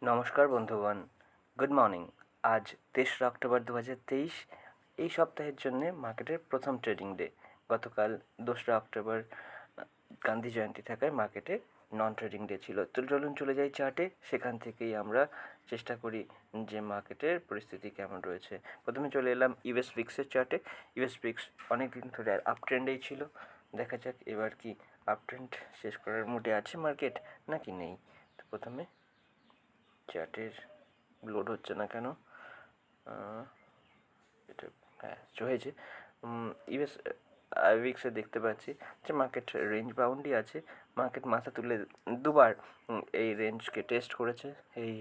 নমস্কার বন্ধুগণ, good morning. আজ 3রা অক্টোবর 2023। এই সপ্তাহের জন্যে মার্কেটের প্রথম ট্রেডিং ডে। গতকাল 2রা অক্টোবর গান্ধী জয়ন্তী থাকায় মার্কেটে নন ট্রেডিং ডে ছিল। তো চলুন চলে যাই চার্টে, সেখান থেকেই আমরা চেষ্টা করি যে মার্কেটের পরিস্থিতি কেমন রয়েছে। প্রথমে চলে এলাম ইউএস ফিক্সের চার্টে। ইউএস ফিক্স অনেক দিন ধরে আপ ট্রেন্ডেই ছিল। দেখা যাক এবার কি আপ ট্রেন্ড শেষ করার মুডে আছে মার্কেট নাকি নেই। তো প্রথমে চার্টের লোড হচ্ছে না কেন, এটা হয়েছে। ইউএস উইক্সে দেখতে পাচ্ছি যে মার্কেট রেঞ্জ বাউন্ডই আছে। মার্কেট মাথা তুলে দুবার এই রেঞ্জকে টেস্ট করেছে, এই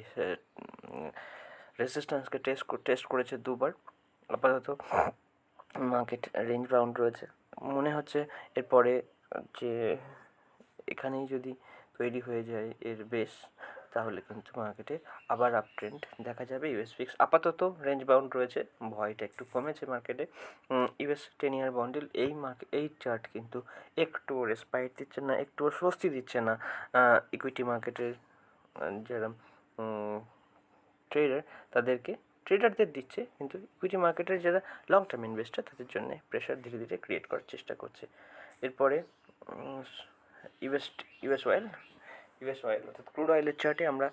রেজিস্ট্যান্সকে টেস্ট করেছে দুবার। আপাতত মার্কেট রেঞ্জ বাউন্ড রয়েছে। মনে হচ্ছে এরপরে যে এখানেই যদি তৈরি হয়ে যায় এর বেস, তাহলে কিন্তু মার্কেটে আবার আপ ট্রেন্ড দেখা যাবে। ইউএস ফিক্স আপাতত রেঞ্জ বাউন্ড রয়েছে, ভয়টা একটু কমেছে মার্কেটে। ইউএস 10-year বন্ডেল এই চার্ট কিন্তু একটুও রেসপাইট দিচ্ছে না, একটুও স্বস্তি দিচ্ছে না ইকুইটি মার্কেটের যারা ট্রেডারদের দিচ্ছে, কিন্তু ইকুইটি মার্কেটের যারা লং টার্ম ইনভেস্টার তাদের জন্য প্রেশার ধীরে ধীরে ক্রিয়েট করার চেষ্টা করছে। এরপরে ইউএস অয়েল অর্থাৎ ক্রুড অয়েলের চার্টে আমরা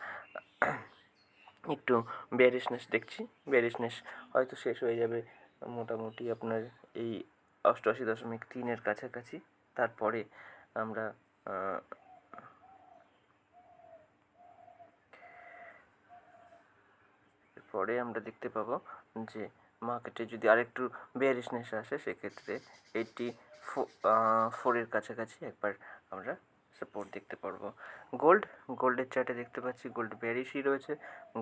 একটু বেয়ারিশনেস দেখছি। বেয়ারিশনেস হয়তো শেষ হয়ে যাবে মোটামুটি আপনার এই 88.3-এর কাছাকাছি। তারপরে আমরা দেখতে পাবো যে মার্কেটে যদি আরেকটু বেয়ারিশনেস আসে, সেক্ষেত্রে 84-এর কাছাকাছি একবার আমরা সাপোর্ট দেখতে পারবো। গোল্ডের চার্টে দেখতে পাচ্ছি গোল্ড বেয়ারিশই রয়েছে।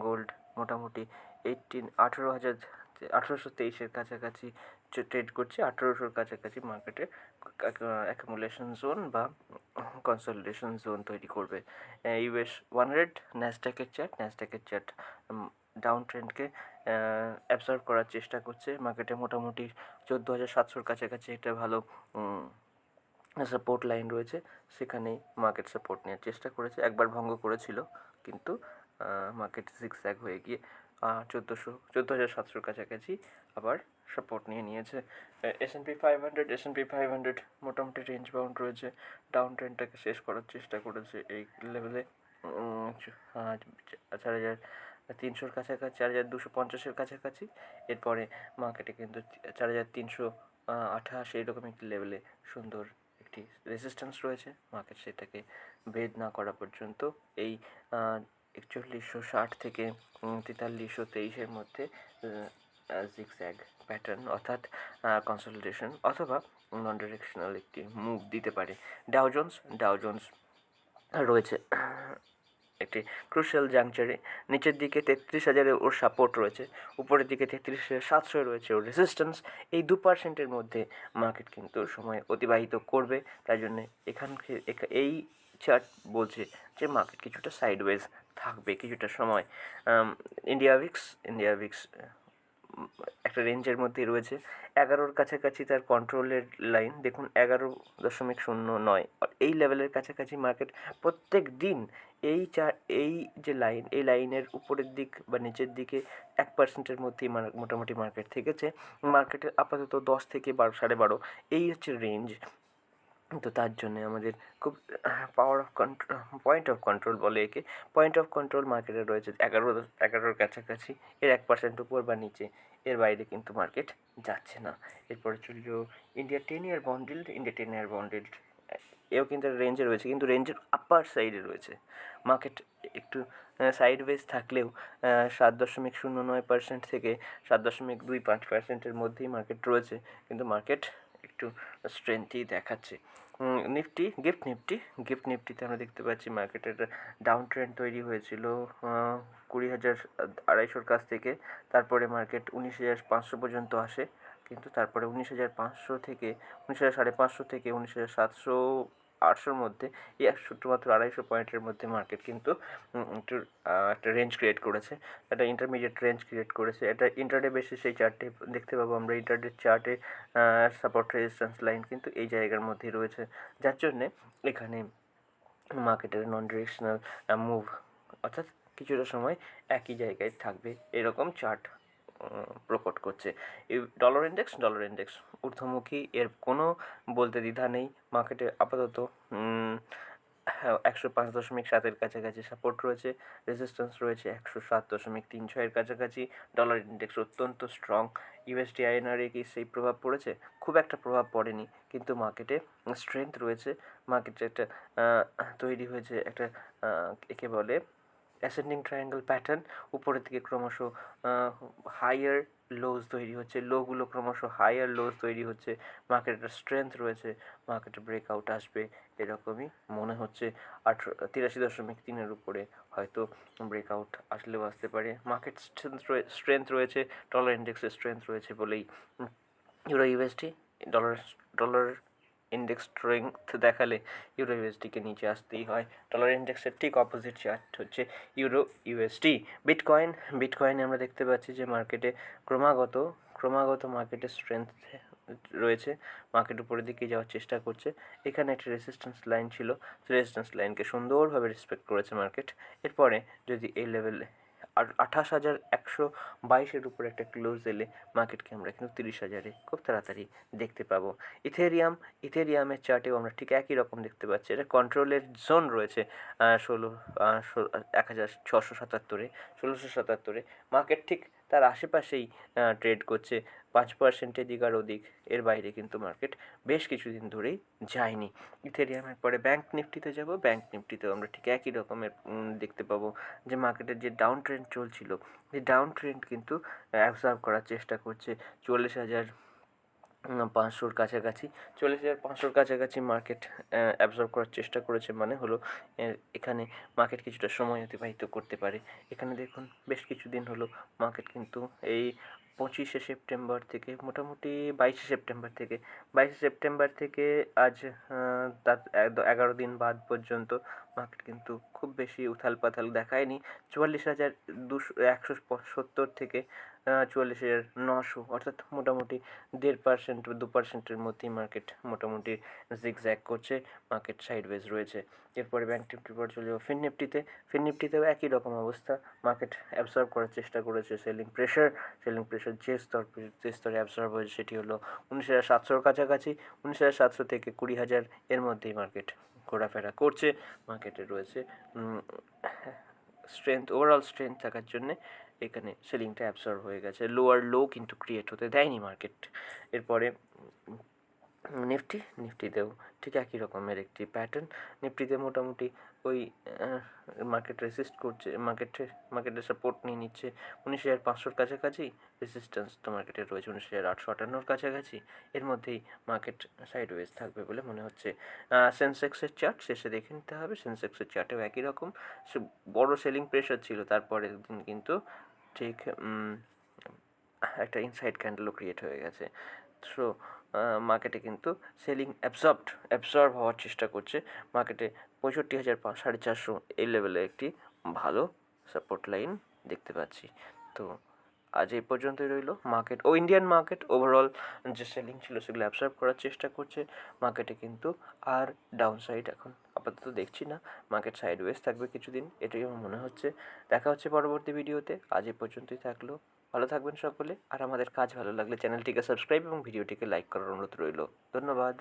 গোল্ড মোটামুটি 1823-এর কাছাকাছি ট্রেড করছে। 1800-র কাছাকাছি মার্কেটে অ্যাকুমুলেশন জোন বা কনসলিডেশন জোন তৈরি করবে। ইউএস 100 ন্যাসড্যাকের চার্ট ডাউন ট্রেন্ডকে অ্যাবসর্ব করার চেষ্টা করছে। মার্কেটে মোটামুটি 14,700-র কাছাকাছি একটা ভালো সাপোর্ট লাইন রয়েছে, সেখানেই মার্কেট সাপোর্ট নেওয়ার চেষ্টা করেছে। একবার ভঙ্গ করেছিল, কিন্তু মার্কেট জিগজ্যাগ হয়ে গিয়ে 14,700-র কাছাকাছি আবার সাপোর্ট নিয়েছে। S&P 500 মোটামুটি রেঞ্জ বাউন্ড রয়েছে। ডাউন ট্রেন্ডটাকে শেষ করার চেষ্টা করেছে এই লেভেলে 4,300-র কাছাকাছি, 4,250-এর কাছাকাছি। এরপরে মার্কেটে কিন্তু 4,388 এরকম একটি লেভেলে সুন্দর একটি রেজিস্ট্যান্স রয়েছে। মার্কেট সেটাকে ভেদ না করা পর্যন্ত এই 4160 থেকে 4323-এর মধ্যে জিগজ্যাগ প্যাটার্ন অর্থাৎ কনসলিডেশন অথবা নন ডিরেকশনাল একটি মুভ দিতে পারে। ডাও জোন্স রয়েছে একটি ক্রুশিয়াল জাংচারে। নিচের দিকে 33,000-এ ওর সাপোর্ট রয়েছে, উপরের দিকে 33,700 রয়েছে ওর রেজিস্ট্যান্স। এই 2%-এর মধ্যে মার্কেট কিন্তু সময় অতিবাহিত করবে। তাই জন্যে এই চার্ট বলছে যে মার্কেট কিছুটা সাইডওয়েজ থাকবে কিছুটা সময়। ইন্ডিয়া উইক্স একটা রেঞ্জের মধ্যেই রয়েছে। 11-র কাছাকাছি তার কন্ট্রোলের লাইন দেখুন, 11.09। এই লেভেলের কাছাকাছি মার্কেট প্রত্যেক দিন এই যে লাইনের উপরের দিক বা নিচের দিকে 1%-এর মধ্যেই মোটামুটি মার্কেট থেকেছে। মার্কেটের আপাতত 10 থেকে 12, 12.5 এই হচ্ছে রেঞ্জ। তো তার জন্যে আমাদের খুব পয়েন্ট অফ কন্ট্রোল বলে একে। পয়েন্ট অফ কন্ট্রোল মার্কেটে রয়েছে 11-র কাছাকাছি। এর 1% উপর বা নিচে, এর বাইরে কিন্তু মার্কেট যাচ্ছে না। এরপরে চলল ইন্ডিয়া 10-year বন্ডেল। এও কিন্তু রেঞ্জে রয়েছে, কিন্তু রেঞ্জের আপার সাইডে রয়েছে। মার্কেট একটু সাইডওয়েজ থাকলেও 7.09% থেকে 7.25%-এর মধ্যেই মার্কেট রয়েছে, কিন্তু মার্কেট একটু স্ট্রেংথই দেখাচ্ছে। গিফট নিফটিতে আমরা দেখতে পাচ্ছি মার্কেটের ডাউন ট্রেন্ড তৈরি হয়েছিল 20,250-র কাছ থেকে। তারপরে মার্কেট 19,500 পর্যন্ত আসে, কিন্তু তারপরে 19,500 থেকে 19,550 থেকে 19,700-800-র মধ্যে এই শুধুমাত্র 250 পয়েন্টের মধ্যে মার্কেট কিন্তু একটু একটা রেঞ্জ ক্রিয়েট করেছে, একটা ইন্টারমিডিয়েট রেঞ্জ ক্রিয়েট করেছে। এটা ইন্ট্রাডে বেসিস সেই চার্টে দেখতে পাবো আমরা। ইন্ট্রাডে চার্টে সাপোর্ট রেজিস্ট্যান্স লাইন কিন্তু এই জায়গার মধ্যেই রয়েছে, যার জন্যে এখানে মার্কেটের নন ডিরেকশনাল মুভ অর্থাৎ কিছুটা সময় একই জায়গায় থাকবে, এরকম চার্ট প্রকট করছে। এই ডলার ইন্ডেক্স ঊর্ধ্বমুখী, এর কোনো বলতে দ্বিধা নেই। মার্কেটে আপাতত 105.7 কাছাকাছি সাপোর্ট রয়েছে, রেজিস্ট্যান্স রয়েছে 107.36 কাছাকাছি। ডলার ইন্ডেক্স অত্যন্ত স্ট্রং। ইউএসডি আইএনআরে কি সেই প্রভাব পড়েছে? খুব একটা প্রভাব পড়েনি, কিন্তু মার্কেটে স্ট্রেংথ রয়েছে। মার্কেটে একটা তৈরি হয়েছে একটা একে বলে অ্যাসেন্ডিং ট্রায়াঙ্গেল প্যাটার্ন। উপরের দিকে ক্রমশ হাইয়ার লোজ তৈরি হচ্ছে, লোগুলো ক্রমশ হাইয়ার লোজ তৈরি হচ্ছে। মার্কেটের স্ট্রেংথ রয়েছে, মার্কেটে ব্রেকআউট আসবে এরকমই মনে হচ্ছে। 83.3 উপরে হয়তো ব্রেকআউট আসলেও আসতে পারে। মার্কেট স্ট্রেংথ রয়েছে, ডলার ইন্ডেক্সের স্ট্রেংথ রয়েছে বলেই euro USD dollar dollar index strength দেখালে ইউরো ইউএসডিকে নিচে আসতেই হয়। ডলার ইন্ডেক্সের ঠিক অপোজিট চার্ট হচ্ছে ইউরো ইউএসডি। বিটকয়েন আমরা দেখতে পাচ্ছি যে মার্কেটে ক্রমাগত মার্কেটে স্ট্রেংথ রয়েছে, মার্কেট উপরের দিকে যাওয়ার চেষ্টা করছে। এখানে একটা রেজিস্ট্যান্স লাইন ছিল, রেজিস্ট্যান্স লাইনকে সুন্দরভাবে রেসপেক্ট করেছে মার্কেট। এরপরে যদি এই লেভেলে 28,122 উপরে একটা ক্লোজ এলে মার্কেটকে আমরা কিন্তু 30,000 খুব তাড়াতাড়ি দেখতে পাবো। ইথেরিয়ামের চার্টেও আমরা ঠিক একই রকম দেখতে পাচ্ছি, এটা কন্ট্রোলের জোন রয়েছে 1677 মার্কেট ঠিক তার আশেপাশেই ট্রেড করছে, 5% দিক আর ওদিক, এর বাইরে কিন্তু মার্কেট বেশ কিছুদিন ধরেই যায়নি। ইথেরিয়ামের পরে ব্যাঙ্ক নিফটিতে যাব। ব্যাঙ্ক নিফটিতেও আমরা ঠিক একই রকমের দেখতে পাবো যে মার্কেটের যে ডাউন ট্রেন্ড চলছিল, এই ডাউন ট্রেন্ড কিন্তু অ্যাবজর্ব করার চেষ্টা করছে। 40,500 কাছাকাছি 40,500 কাছাকাছি মার্কেট অ্যাবজর্ব করার চেষ্টা করেছে, মানে হলো এখানে মার্কেট কিছুটা সময় অতিবাহিত করতে পারে। এখানে দেখুন বেশ কিছুদিন হলো মার্কেট কিন্তু এই 25শে সেপ্টেম্বর থেকে মোটামুটি 22শে সেপ্টেম্বর থেকে আজ তার 11 দিন বাদ পর্যন্ত মার্কেট কিন্তু খুব বেশি উথাল পাথাল দেখায়নি। 44,170 থেকে 44,900, অর্থাৎ মোটামুটি 1.5% 2%-এর মধ্যেই মার্কেট মোটামুটি জিগজ্যাগ করছে, মার্কেট সাইডওয়েজ রয়েছে। এরপরে ব্যাঙ্ক নিফটির পর চলে যাবো ফিননিফটিতেও একই রকম অবস্থা। মার্কেট অ্যাবসর্ব করার চেষ্টা করেছে সেলিং প্রেশার যে স্তরে অ্যাবসর্ব হয়েছে সেটি হলো 19,700 কাছাকাছি। 19,700 থেকে 20,000 এর মধ্যেই মার্কেট ঘোরাফেরা করছে। মার্কেটে রয়েছে ওভারঅল স্ট্রেংথ থাকার জন্যে এখানে সেলিংটা অ্যাবসর্ব হয়ে গেছে, লোয়ার লো কিন্তু ক্রিয়েট হতে দেয়নি মার্কেট। এরপরে নিফটিতেও ঠিক একই রকমের একটি প্যাটার্ন। নিফটিতে মোটামুটি ওই মার্কেট রেসিস্ট করছে, মার্কেটের সাপোর্ট নিয়ে নিচ্ছে 19,500 কাছাকাছি। রেসিস্ট্যান্স তো মার্কেটের রয়েছে 19,858 কাছাকাছি। এর মধ্যেই মার্কেট সাইডওয়েজ থাকবে বলে মনে হচ্ছে। সেন্সেক্সের চার্ট শেষে দেখে নিতে হবে। সেন্সেক্সের চার্টেও একই রকম বড় সেলিং প্রেশার ছিল, তারপরের দিন কিন্তু ঠিক একটা ইনসাইড ক্যান্ডেলও ক্রিয়েট হয়ে গেছে। সো মার্কেটে কিন্তু সেলিং অ্যাবজর্ব হওয়ার চেষ্টা করছে। মার্কেটে 65,450 এই লেভেলে একটি ভালো সাপোর্ট লাইন দেখতে পাচ্ছি। তো আজ এই পর্যন্তই রইল। ইন্ডিয়ান মার্কেট ওভারঅল যে সেলিং ছিল সেগুলো অ্যাবজর্ব করার চেষ্টা করছে। মার্কেটে কিন্তু আর ডাউন সাইড এখন আপাতত দেখছি না, মার্কেট সাইডওয়েজ থাকবে কিছুদিন, এটাই আমার মনে হচ্ছে। দেখা হচ্ছে পরবর্তী ভিডিওতে। আজ এই পর্যন্তই থাকলো। ভালো থাকবেন সকলে, আর আমাদের কাজ ভালো লাগলে চ্যানেলটিকে সাবস্ক্রাইব এবং ভিডিওটিকে লাইক করার অনুরোধ রইল। ধন্যবাদ।